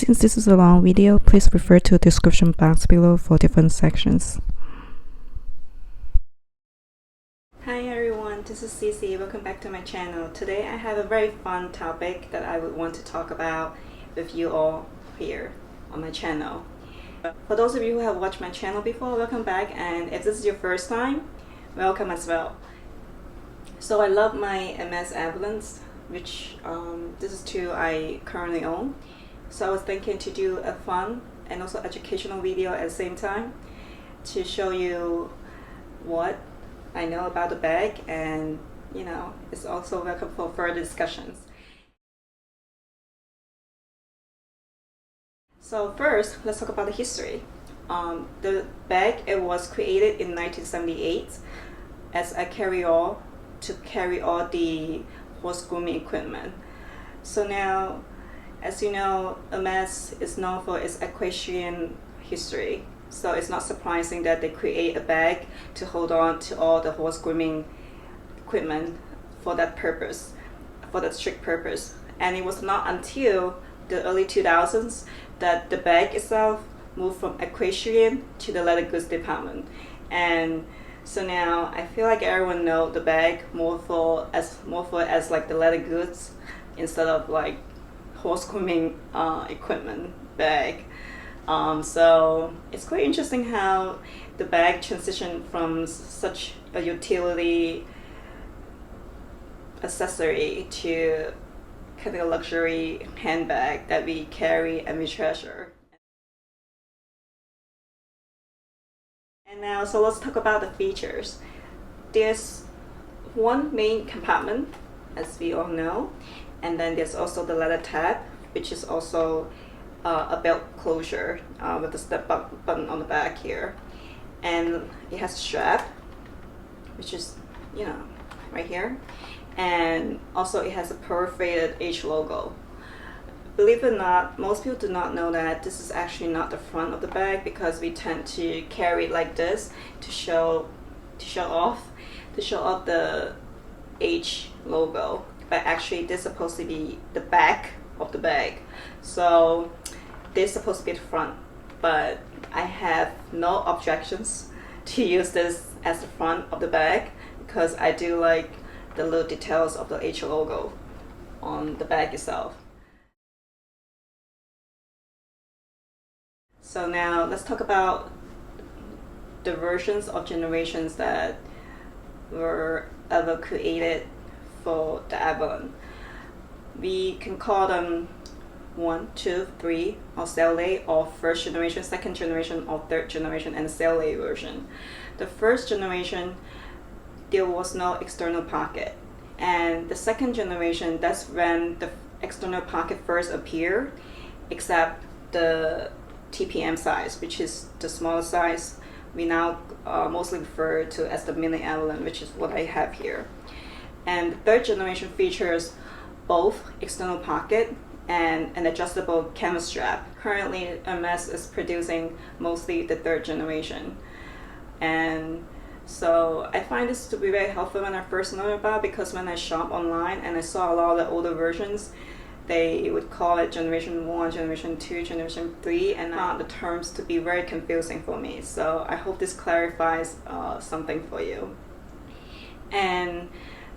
Since this is a long video, please refer to the description box below for different sections. Hi everyone, this is Cece. Welcome back to my channel. Today I have a very fun topic that I would want to talk about with you all here on my channel. For those of you who have watched my channel before, welcome back, and if this is your first time, welcome as well. So I love my Hermes Evelynes, which this is two I currently own. So I was thinking to do a fun and also educational video at the same time to show you what I know about the bag, and you know, it's also welcome for further discussions. So first, let's talk about the history. The bag, it was created in 1978 as a carry-all to carry all the horse grooming equipment. So now, as you know, Hermes is known for its equestrian history. So it's not surprising that they create a bag to hold on to all the horse grooming equipment for that purpose, for that strict purpose. And it was not until the early 2000s that the bag itself moved from equestrian to the leather goods department. And so now I feel like everyone knows the bag more for as like the leather goods instead of like horse grooming equipment bag. So it's quite interesting how the bag transitioned from such a utility accessory to kind of a luxury handbag that we carry and we treasure. And now, so let's talk about the features. There's one main compartment, as we all know, and then there's also the leather tab, which is also a belt closure with the step button on the back here. And it has a strap, which is, you know, right here. And also it has a perforated H logo. Believe it or not, most people do not know that this is actually not the front of the bag, because we tend to carry it like this to show off the H logo. But actually this is supposed to be the back of the bag. So this is supposed to be the front, but I have no objections to use this as the front of the bag, because I do like the little details of the H logo on the bag itself. So now let's talk about the versions or generations that were ever created for the Evelyne. We can call them 1, 2, 3, or Celle, or first generation, second generation, or third generation, and Celle version. The first generation, there was no external pocket, and the second generation, that's when the external pocket first appeared, except the TPM size, which is the smallest size. We now mostly refer to as the mini Evelyne, which is what I have here. And the third generation features both external pocket and an adjustable canvas strap. Currently, Hermes is producing mostly the third generation. And so I find this to be very helpful when I first learned about it, because when I shop online and I saw a lot of the older versions, they would call it generation 1, generation 2, generation 3, and I found the terms to be very confusing for me. So I hope this clarifies something for you. And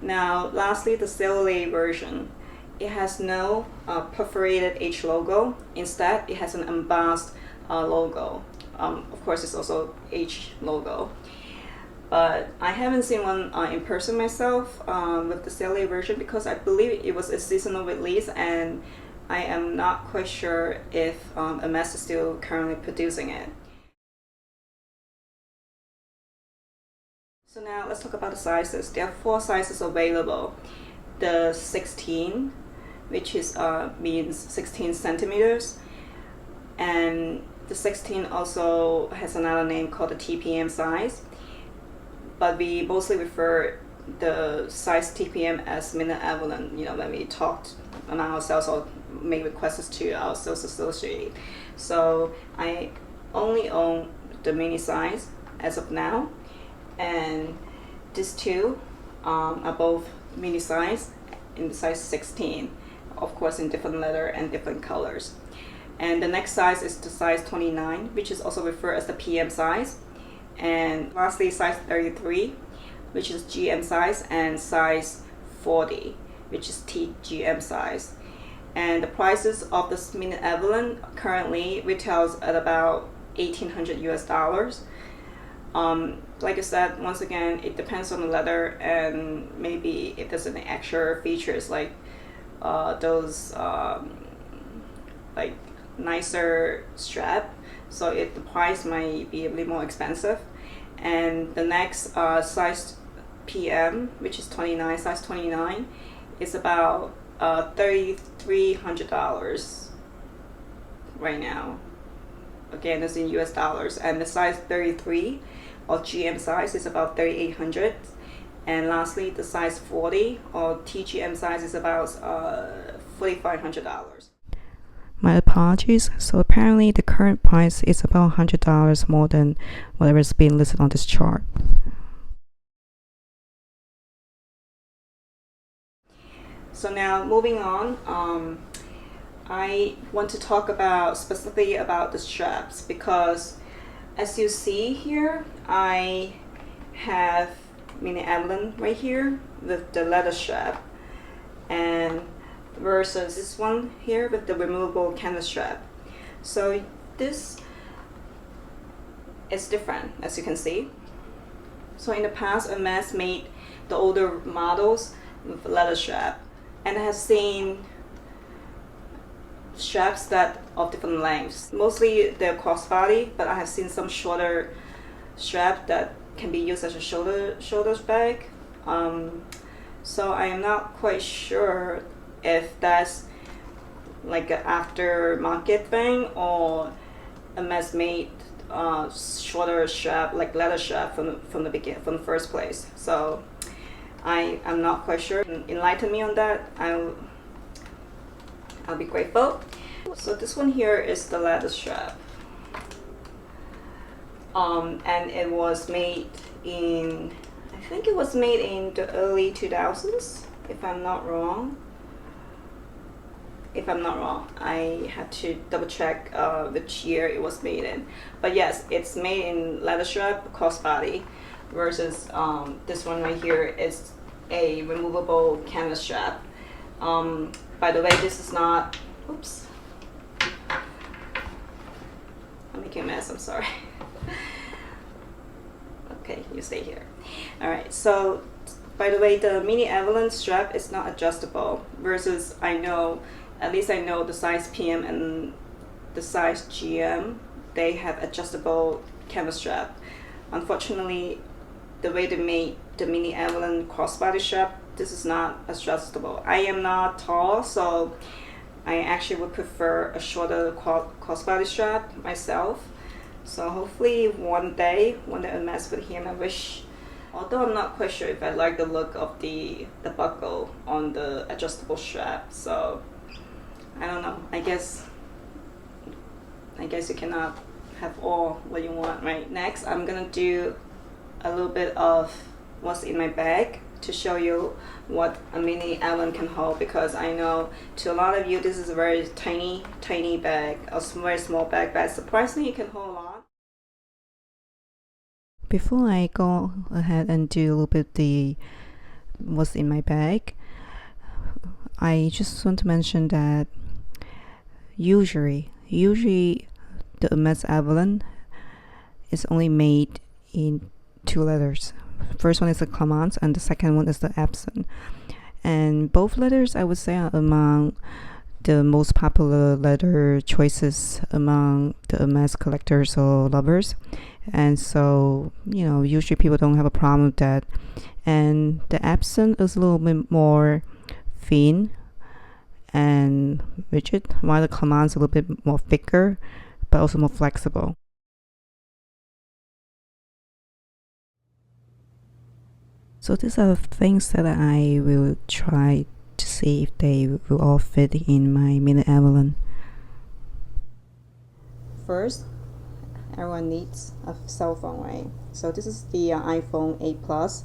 now lastly, the Celle version. It has no perforated H logo. Instead, it has an embossed logo. Of course, it's also H logo. But I haven't seen one in person myself with the Celle version, because I believe it was a seasonal release, and I am not quite sure if Hermes is still currently producing it. So now let's talk about the sizes. There are 4 sizes available. The 16, which is means 16 centimeters, and the 16 also has another name called the TPM size, but we mostly refer the size TPM as mini Evelyne, you know, when we talked among ourselves or make requests to our sales associate. So I only own the mini size as of now, and these two are both mini size in the size 16, of course in different leather and different colors. And the next size is the size 29, which is also referred as the PM size. And lastly, size 33, which is GM size, and size 40, which is TGM size. And the prices of this mini Evelyne currently retails at about $1,800 US. Like I said, once again, it depends on the leather, and maybe if there's any extra features like those like nicer strap, so the price might be a bit more expensive. And the next size PM, which is 29, size 29, is about $3,300 right now. Again, it's in US dollars. And the size 33 or GM size is about $3,800. And lastly, the size 40 or TGM size is about $4,500. My apologies. So apparently the current price is about $100 more than whatever is being listed on this chart. So now moving on, I want to talk about specifically about the straps, because as you see here, I have mini Evelyne right here with the leather strap, and versus this one here with the removable canvas strap. So this is different, as you can see. So in the past, Hermes made the older models with leather strap, and I have seen straps that of different lengths. Mostly they're crossbody, but I have seen some shorter strap that can be used as a shoulder bag. So I am not quite sure if that's like an aftermarket thing, or a Hermes made shorter strap, like leather strap from the first place. So I'm not quite sure. Enlighten me on that. I'll be grateful. So this one here is the leather strap, and it was made in, I think it was made in the early 2000s, if I'm not wrong. I had to double check which year it was made in. But yes, it's made in leather strap, crossbody, versus this one right here is a removable canvas strap. By the way, this is not, oops, I'm making a mess, I'm sorry. Okay, you stay here. Alright, so by the way, the mini Evelyne strap is not adjustable, versus at least I know the size PM and the size GM, they have adjustable canvas strap. Unfortunately, the way they made the mini Evelyne crossbody strap, this is not adjustable. I am not tall, so I actually would prefer a shorter crossbody strap myself. So hopefully one day Hermes would hear my wish. Although I'm not quite sure if I like the look of the buckle on the adjustable strap. So I don't know. I guess you cannot have all what you want, right? Next, I'm gonna do a little bit of what's in my bag to show you what a mini Evelyne can hold, because I know to a lot of you this is a very tiny bag, a very small bag, but surprisingly it can hold a lot. Before I go ahead and do a little bit the what's in my bag, I just want to mention that usually the Hermes Evelyne is only made in two leathers. First one is the Clemence and the second one is the Epsom. And both leathers, I would say, are among the most popular leather choices among the Hermes collectors or lovers. And so, usually people don't have a problem with that. And the Epsom is a little bit more thin and rigid, while the Clemence is a little bit more thicker, but also more flexible. So these are things that I will try to see if they will all fit in my mini Evelyne. First, everyone needs a cell phone, right? So this is the iPhone 8 Plus.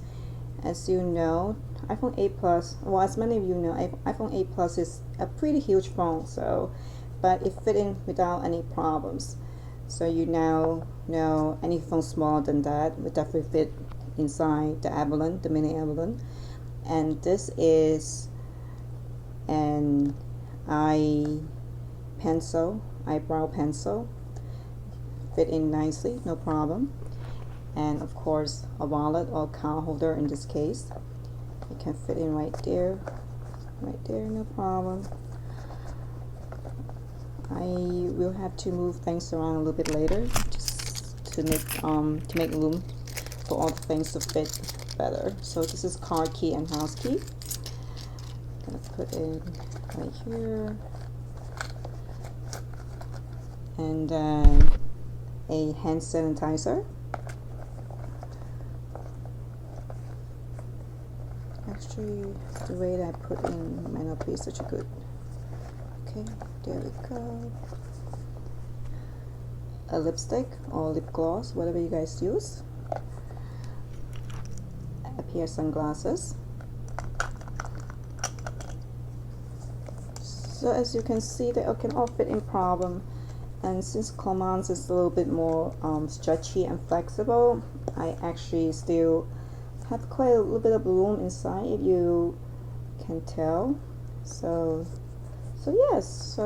As you know, iPhone 8 Plus, well, as many of you know, iPhone 8 Plus is a pretty huge phone. So but it fit in without any problems. So you now know anything smaller than that would definitely fit inside the Evelyne, the mini Evelyne. And this is an eyebrow pencil, fit in nicely, no problem. And of course a wallet or card holder in this case, it can fit in right there, no problem. I will have to move things around a little bit later just to make room for all the things to fit better. So this is car key and house key. I'm gonna put it right here, and then a hand sanitizer. Actually, the way that I put in might not be such a good. Okay, there we go. A lipstick or lip gloss, whatever you guys use. A pair of sunglasses. So as you can see, they can all fit in problem. And since Clemence is a little bit more stretchy and flexible, I actually still have quite a little bit of room inside, if you can tell. So yes,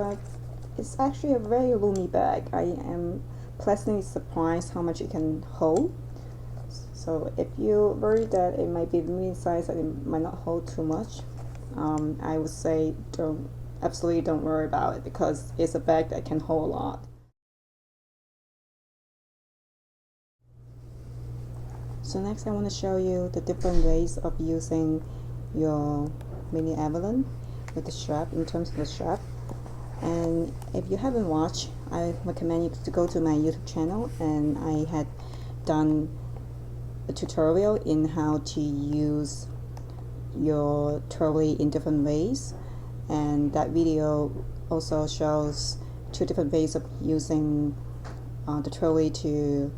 it's actually a very roomy bag. I am pleasantly surprised how much it can hold. So if you're worried that it might be medium size and it might not hold too much, I would say absolutely don't worry about it, because it's a bag that can hold a lot. So next I want to show you the different ways of using your mini Evelyne with the strap, in terms of the strap. And if you haven't watched, I recommend you to go to my YouTube channel, and I had done a tutorial in how to use your twilly in different ways, and that video also shows 2 different ways of using the twilly to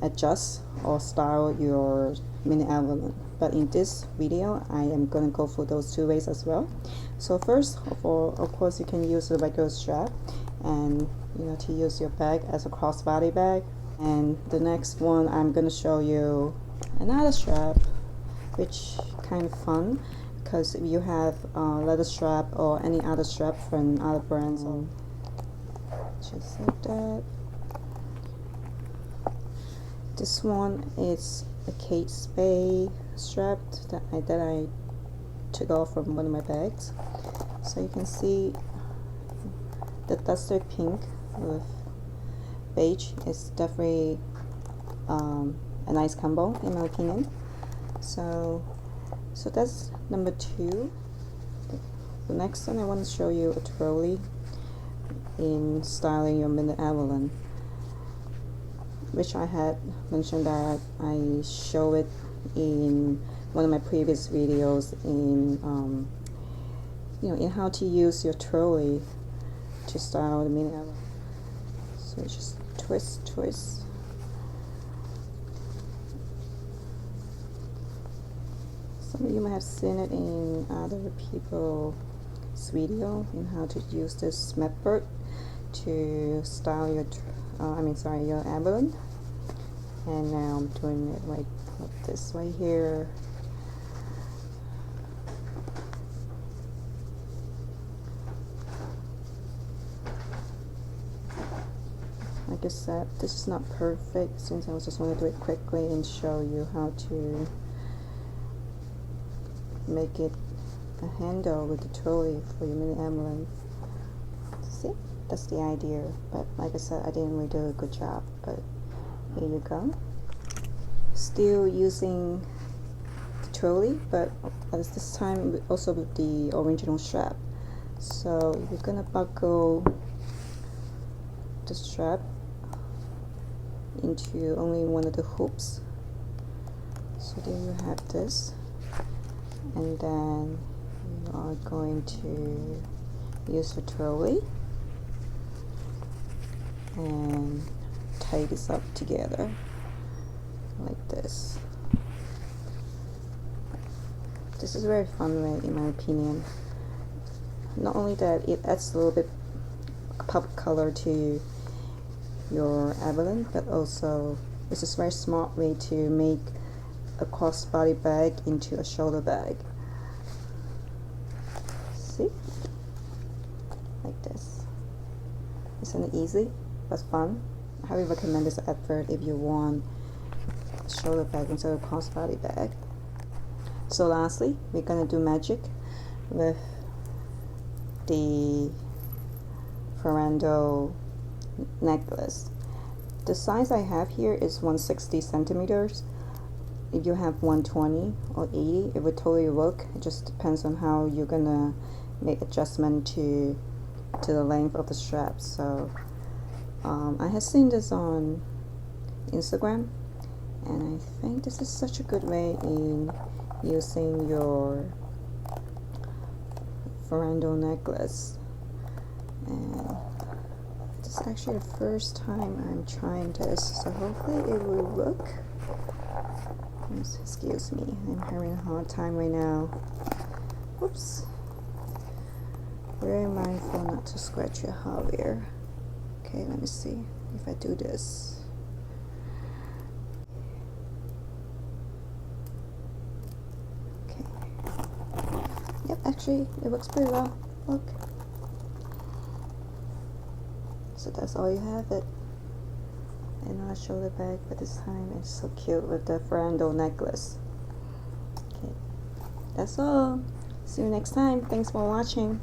adjust or style your mini Evelyne. But in this video, I am going to go for those 2 ways as well. So first of all, of course, you can use the regular strap, and to use your bag as a crossbody bag. And the next one, I'm going to show you another strap, which kind of fun, because if you have leather strap or any other strap from other brands, just like that. This one is a Kate Spade strap that I took off from one of my bags. So you can see the dusty pink with beige is definitely a nice combo in my opinion. So that's number 2. The next one, I want to show you a twilly in styling your mini Evelyne, which I had mentioned that I show it in one of my previous videos in in how to use your twilly to style the mini Evelyne. So just twist. Some of you might have seen it in other people's video in how to use this method to style your your Evelyne. And now I'm doing it like this way here. Like I said, this is not perfect, since I just want to do it quickly and show you how to make it a handle with the twilly for your mini Evelyne. See, that's the idea. But like I said, I didn't really do a good job, but here you go. Still using the twilly, but at this time also with the original strap. So you're gonna buckle the strap into only one of the hoops. So there you have this, and then you are going to use the twilly and tie this up together like this. This is a very fun way in my opinion. Not only that, it adds a little bit pop color to your Evelyne, but also it's a very smart way to make a crossbody bag into a shoulder bag. See? Like this. Isn't it easy but fun? I highly recommend this effort if you want a shoulder bag instead of a crossbody bag. So lastly, we're gonna do magic with the Ferrando necklace. The size I have here is 160 centimeters. If you have 120 or 80, it would totally work. It just depends on how you're gonna make adjustment to the length of the strap. So I have seen this on Instagram, and I think this is such a good way in using your Ferrando necklace. And this is actually the first time I'm trying this, so hopefully it will work. Excuse me, I'm having a hard time right now. Oops. Very mindful not to scratch your hardware. Okay, let me see if I do this. Okay. Yep, actually it works pretty well. Look. So that's all you have it. Another shoulder bag, but this time it's so cute with the Ferrando necklace. Okay, that's all. See you next time. Thanks for watching.